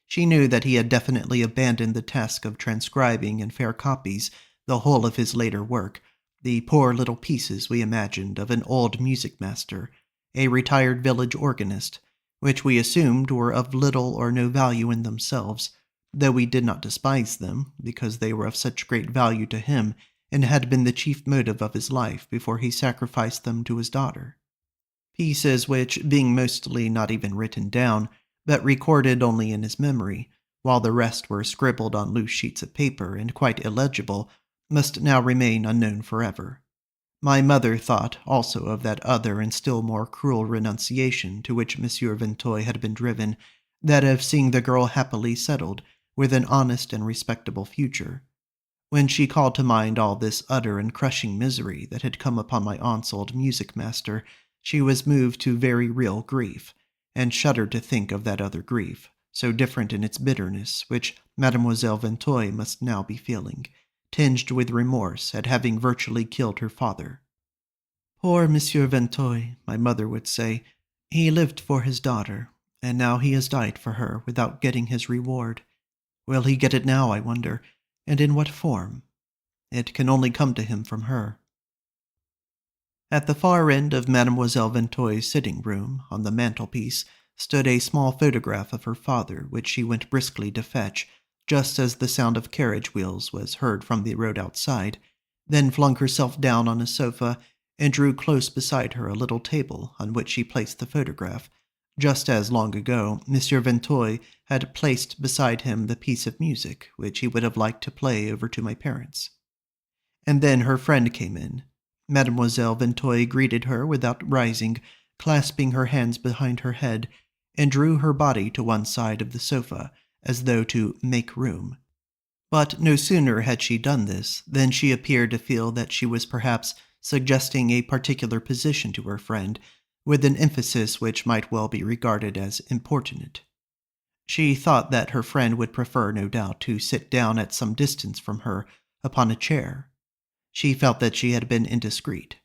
She knew that he had definitely abandoned the task of transcribing in fair copies the whole of his later work, the poor little pieces we imagined of an old music-master, a retired village organist, which we assumed were of little or no value in themselves, though we did not despise them, because they were of such great value to him and had been the chief motive of his life before he sacrificed them to his daughter. Pieces which, being mostly not even written down, but recorded only in his memory, while the rest were scribbled on loose sheets of paper and quite illegible, must now remain unknown forever. My mother thought also of that other and still more cruel renunciation to which Monsieur Vinteuil had been driven, that of seeing the girl happily settled, with an honest and respectable future. When she called to mind all this utter and crushing misery that had come upon my aunt's old music-master, she was moved to very real grief, and shuddered to think of that other grief, so different in its bitterness, which Mademoiselle Vinteuil must now be feeling, tinged with remorse at having virtually killed her father. "Poor Monsieur Vinteuil," my mother would say, "he lived for his daughter, and now he has died for her without getting his reward. Will he get it now, I wonder, and in what form? It can only come to him from her." At the far end of Mademoiselle Vinteuil's sitting-room, on the mantelpiece, stood a small photograph of her father, which she went briskly to fetch, just as the sound of carriage wheels was heard from the road outside, then flung herself down on a sofa, and drew close beside her a little table on which she placed the photograph, just as long ago Monsieur Vinteuil had placed beside him the piece of music which he would have liked to play over to my parents. And then her friend came in. Mademoiselle Vinteuil greeted her without rising, clasping her hands behind her head, and drew her body to one side of the sofa, as though to make room. But no sooner had she done this than she appeared to feel that she was perhaps suggesting a particular position to her friend, with an emphasis which might well be regarded as importunate. She thought that her friend would prefer, no doubt, to sit down at some distance from her, upon a chair. She felt that she had been indiscreet.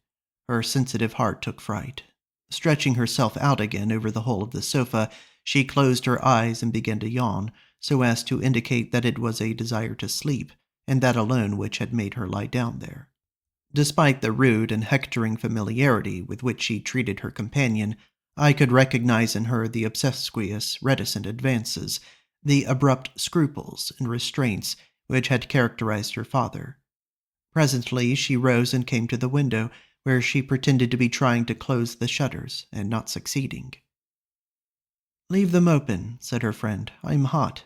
Her sensitive heart took fright. Stretching herself out again over the whole of the sofa, she closed her eyes and began to yawn, so as to indicate that it was a desire to sleep, and that alone which had made her lie down there. Despite the rude and hectoring familiarity with which she treated her companion, I could recognize in her the obsequious, reticent advances, the abrupt scruples and restraints which had characterized her father. Presently she rose and came to the window, where she pretended to be trying to close the shutters, and not succeeding. "Leave them open," said her friend. "I'm hot."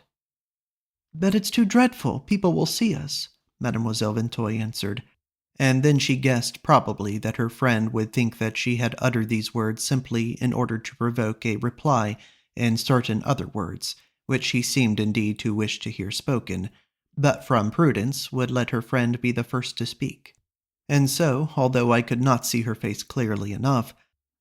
"But it's too dreadful. People will see us," Mademoiselle Vinteuil answered. And then she guessed, probably, that her friend would think that she had uttered these words simply in order to provoke a reply in certain other words, which she seemed indeed to wish to hear spoken, but from prudence would let her friend be the first to speak. And so, although I could not see her face clearly enough,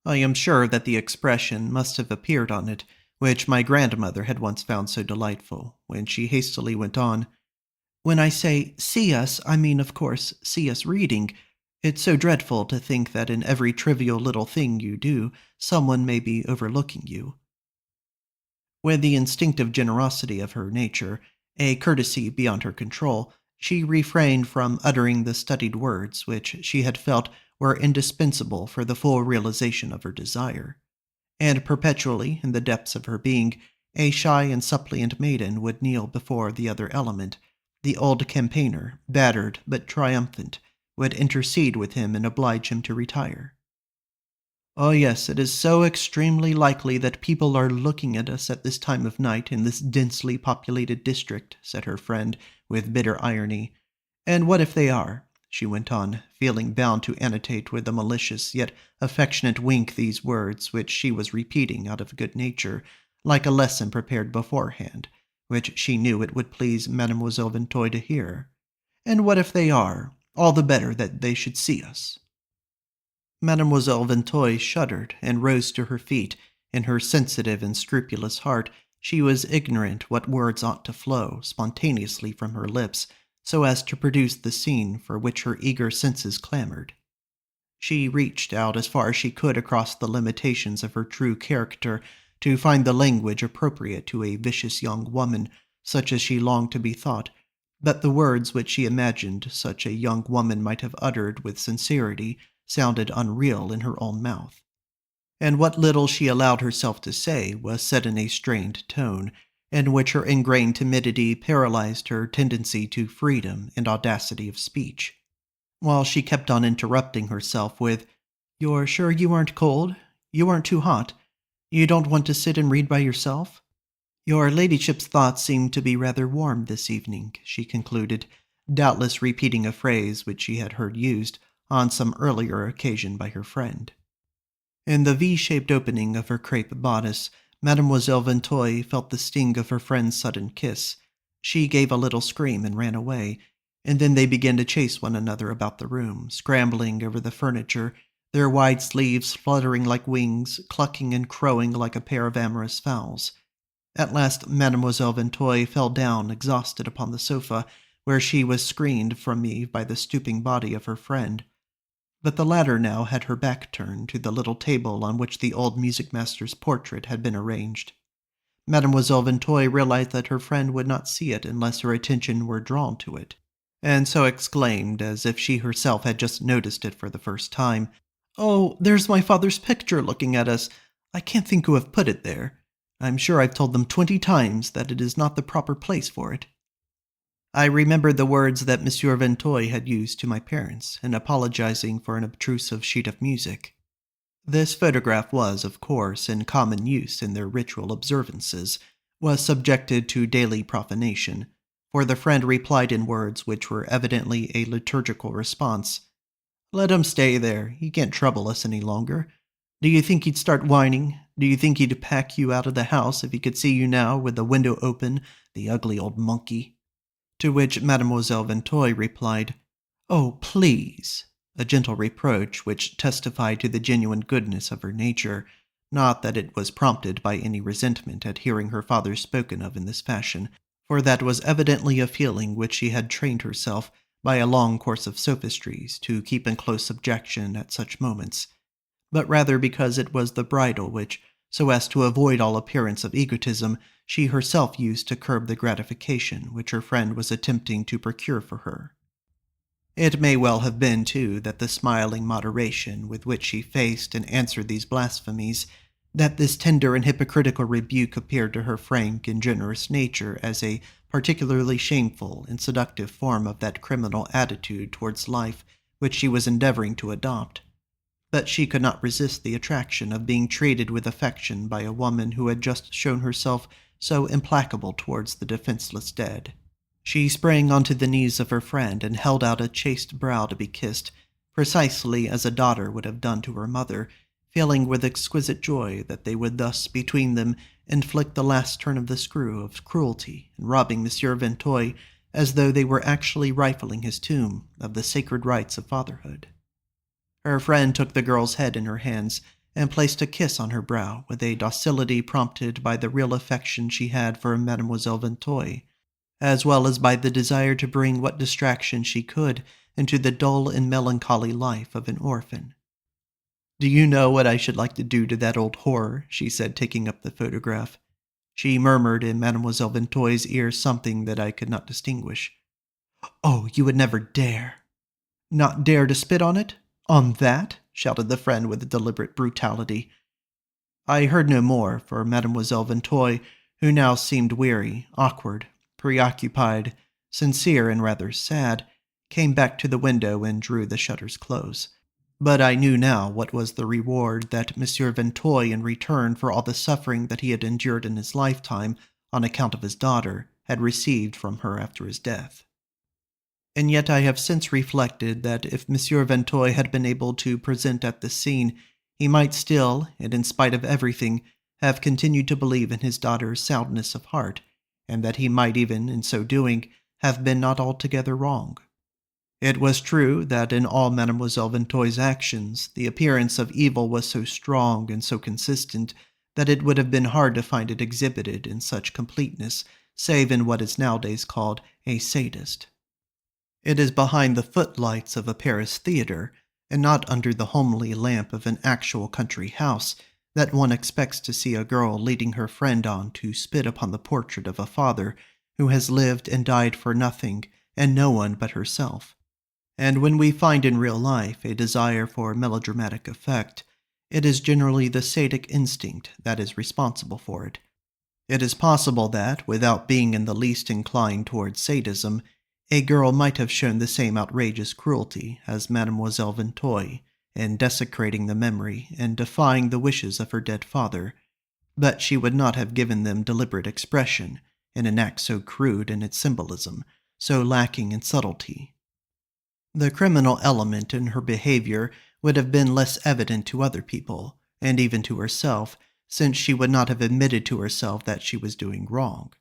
I am sure that the expression must have appeared on it, which my grandmother had once found so delightful, when she hastily went on, "When I say see us, I mean, of course, see us reading. It's so dreadful to think that in every trivial little thing you do, someone may be overlooking you. With the instinctive generosity of her nature, a courtesy beyond her control, she refrained from uttering the studied words which she had felt were indispensable for the full realization of her desire. And perpetually, in the depths of her being, a shy and suppliant maiden would kneel before the other element. The old campaigner, battered but triumphant, would intercede with him and oblige him to retire. "Oh, yes, it is so extremely likely that people are looking at us at this time of night in this densely populated district," said her friend, with bitter irony. "And what if they are?" she went on, feeling bound to annotate with a malicious yet affectionate wink these words which she was repeating out of good nature, like a lesson prepared beforehand, which she knew it would please Mademoiselle Vinteuil to hear. "And what if they are? All the better that they should see us." Mademoiselle Vinteuil shuddered and rose to her feet. In her sensitive and scrupulous heart, she was ignorant what words ought to flow spontaneously from her lips, so as to produce the scene for which her eager senses clamored. She reached out as far as she could across the limitations of her true character to find the language appropriate to a vicious young woman, such as she longed to be thought, but the words which she imagined such a young woman might have uttered with sincerity sounded unreal in her own mouth. And what little she allowed herself to say was said in a strained tone, in which her ingrained timidity paralyzed her tendency to freedom and audacity of speech, while she kept on interrupting herself with, "You're sure you aren't cold? You aren't too hot? You don't want to sit and read by yourself? Your ladyship's thoughts seem to be rather warm this evening," she concluded, doubtless repeating a phrase which she had heard used on some earlier occasion by her friend. In the V-shaped opening of her crepe bodice, Mademoiselle Vinteuil felt the sting of her friend's sudden kiss. She gave a little scream and ran away, and then they began to chase one another about the room, scrambling over the furniture, their wide sleeves fluttering like wings, clucking and crowing like a pair of amorous fowls. At last Mademoiselle Vinteuil fell down exhausted upon the sofa, where she was screened from me by the stooping body of her friend. But the latter now had her back turned to the little table on which the old music-master's portrait had been arranged. Mademoiselle Vinteuil realized that her friend would not see it unless her attention were drawn to it, and so exclaimed, as if she herself had just noticed it for the first time, "Oh, there's my father's picture looking at us. I can't think who have put it there. I'm sure I've told them 20 times that it is not the proper place for it." I remembered the words that Monsieur Vinteuil had used to my parents in apologizing for an obtrusive sheet of music. This photograph was, of course, in common use in their ritual observances, was subjected to daily profanation, for the friend replied in words which were evidently a liturgical response. "Let him stay there. He can't trouble us any longer. Do you think he'd start whining? Do you think he'd pack you out of the house if he could see you now with the window open, the ugly old monkey?" To which Mademoiselle Vinteuil replied, "Oh, please," a gentle reproach which testified to the genuine goodness of her nature, not that it was prompted by any resentment at hearing her father spoken of in this fashion, for that was evidently a feeling which she had trained herself, by a long course of sophistries, to keep in close subjection at such moments, but rather because it was the bridle which, so as to avoid all appearance of egotism, she herself used to curb the gratification which her friend was attempting to procure for her. It may well have been, too, that the smiling moderation with which she faced and answered these blasphemies, that this tender and hypocritical rebuke appeared to her frank and generous nature as a particularly shameful and seductive form of that criminal attitude towards life which she was endeavoring to adopt. But she could not resist the attraction of being treated with affection by a woman who had just shown herself so implacable towards the defenseless dead. She sprang onto the knees of her friend and held out a chaste brow to be kissed, precisely as a daughter would have done to her mother, feeling with exquisite joy that they would thus, between them, inflict the last turn of the screw of cruelty in robbing Monsieur Vinteuil, as though they were actually rifling his tomb of the sacred rights of fatherhood. Her friend took the girl's head in her hands and placed a kiss on her brow with a docility prompted by the real affection she had for Mademoiselle Vinteuil, as well as by the desire to bring what distraction she could into the dull and melancholy life of an orphan. "Do you know what I should like to do to that old whore?" she said, taking up the photograph. She murmured in Mademoiselle Vinteuil's ear something that I could not distinguish. "Oh, you would never dare." "Not dare to spit on it? On that?" shouted the friend with deliberate brutality. I heard no more, for Mademoiselle Vinteuil, who now seemed weary, awkward, preoccupied, sincere, and rather sad, came back to the window and drew the shutters close. But I knew now what was the reward that Monsieur Vinteuil, in return for all the suffering that he had endured in his lifetime on account of his daughter, had received from her after his death. And yet I have since reflected that if Monsieur Vinteuil had been able to present at the scene, he might still, and in spite of everything, have continued to believe in his daughter's soundness of heart, and that he might even, in so doing, have been not altogether wrong. It was true that in all Mademoiselle Vinteuil's actions, the appearance of evil was so strong and so consistent that it would have been hard to find it exhibited in such completeness, save in what is nowadays called a sadist. It is behind the footlights of a Paris theater, and not under the homely lamp of an actual country house, that one expects to see a girl leading her friend on to spit upon the portrait of a father who has lived and died for nothing and no one but herself. And when we find in real life a desire for melodramatic effect, it is generally the sadic instinct that is responsible for it. It is possible that, without being in the least inclined towards sadism, a girl might have shown the same outrageous cruelty as Mademoiselle Vinteuil in desecrating the memory and defying the wishes of her dead father, but she would not have given them deliberate expression in an act so crude in its symbolism, so lacking in subtlety. The criminal element in her behavior would have been less evident to other people, and even to herself, since she would not have admitted to herself that she was doing wrong.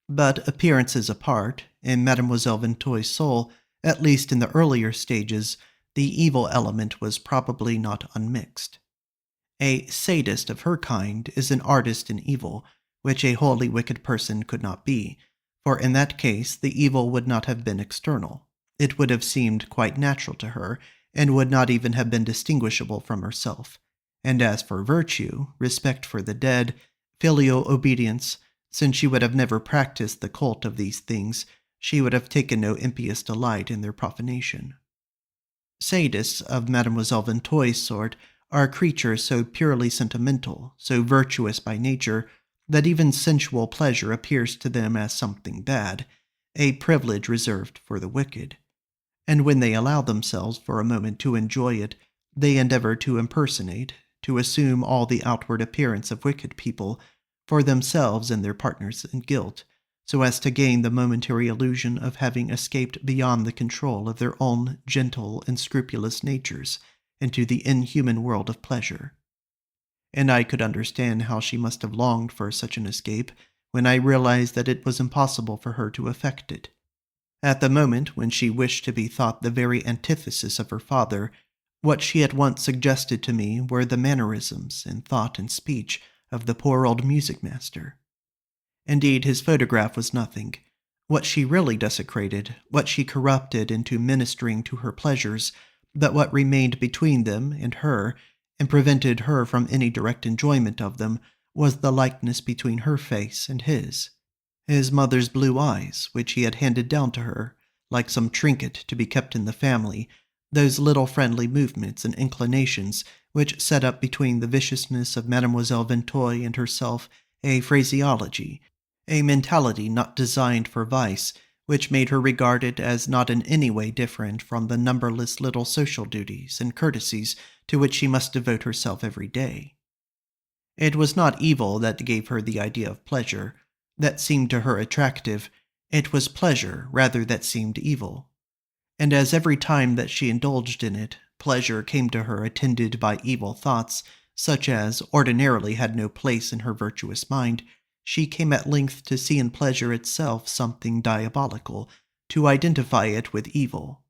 But appearances apart, in Mademoiselle Vinteuil's soul, at least in the earlier stages, the evil element was probably not unmixed. A sadist of her kind is an artist in evil, which a wholly wicked person could not be, for in that case the evil would not have been external. It would have seemed quite natural to her, and would not even have been distinguishable from herself. And as for virtue, respect for the dead, filial obedience, since she would have never practiced the cult of these things, she would have taken no impious delight in their profanation. Sadists of Mademoiselle Vinteuil's sort are creatures so purely sentimental, so virtuous by nature, that even sensual pleasure appears to them as something bad, a privilege reserved for the wicked. And when they allow themselves for a moment to enjoy it, they endeavor to impersonate, to assume all the outward appearance of wicked people, for themselves and their partners in guilt, so as to gain the momentary illusion of having escaped beyond the control of their own gentle and scrupulous natures into the inhuman world of pleasure. And I could understand how she must have longed for such an escape when I realized that it was impossible for her to effect it. At the moment when she wished to be thought the very antithesis of her father, what she at once suggested to me were the mannerisms in thought and speech of the poor old music-master. Indeed, his photograph was nothing. What she really desecrated, what she corrupted into ministering to her pleasures, but what remained between them and her, and prevented her from any direct enjoyment of them, was the likeness between her face and his. His mother's blue eyes, which he had handed down to her, like some trinket to be kept in the family, those little friendly movements and inclinations which set up between the viciousness of Mademoiselle Vinteuil and herself a phraseology, a mentality not designed for vice, which made her regarded as not in any way different from the numberless little social duties and courtesies to which she must devote herself every day. It was not evil that gave her the idea of pleasure, that seemed to her attractive. It was pleasure rather that seemed evil. And as every time that she indulged in it, pleasure came to her attended by evil thoughts, such as ordinarily had no place in her virtuous mind, she came at length to see in pleasure itself something diabolical, to identify it with evil.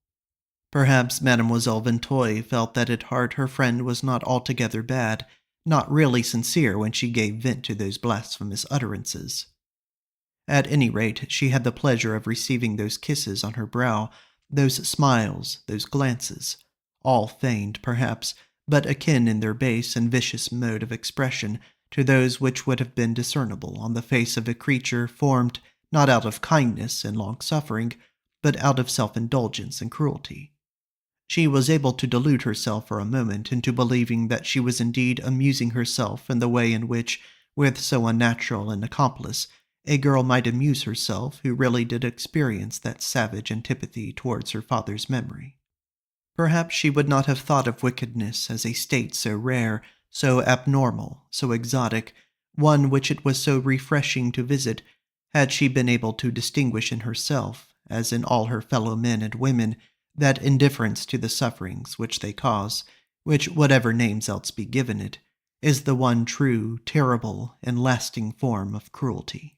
Perhaps Mademoiselle Vinteuil felt that at heart her friend was not altogether bad, not really sincere when she gave vent to those blasphemous utterances. At any rate, she had the pleasure of receiving those kisses on her brow, Those smiles, those glances, all feigned, perhaps, but akin in their base and vicious mode of expression to those which would have been discernible on the face of a creature formed not out of kindness and long-suffering, but out of self-indulgence and cruelty. She was able to delude herself for a moment into believing that she was indeed amusing herself in the way in which, with so unnatural an accomplice, a girl might amuse herself who really did experience that savage antipathy towards her father's memory. Perhaps she would not have thought of wickedness as a state so rare, so abnormal, so exotic, one which it was so refreshing to visit, had she been able to distinguish in herself, as in all her fellow men and women, that indifference to the sufferings which they cause, which, whatever names else be given it, is the one true, terrible, and lasting form of cruelty.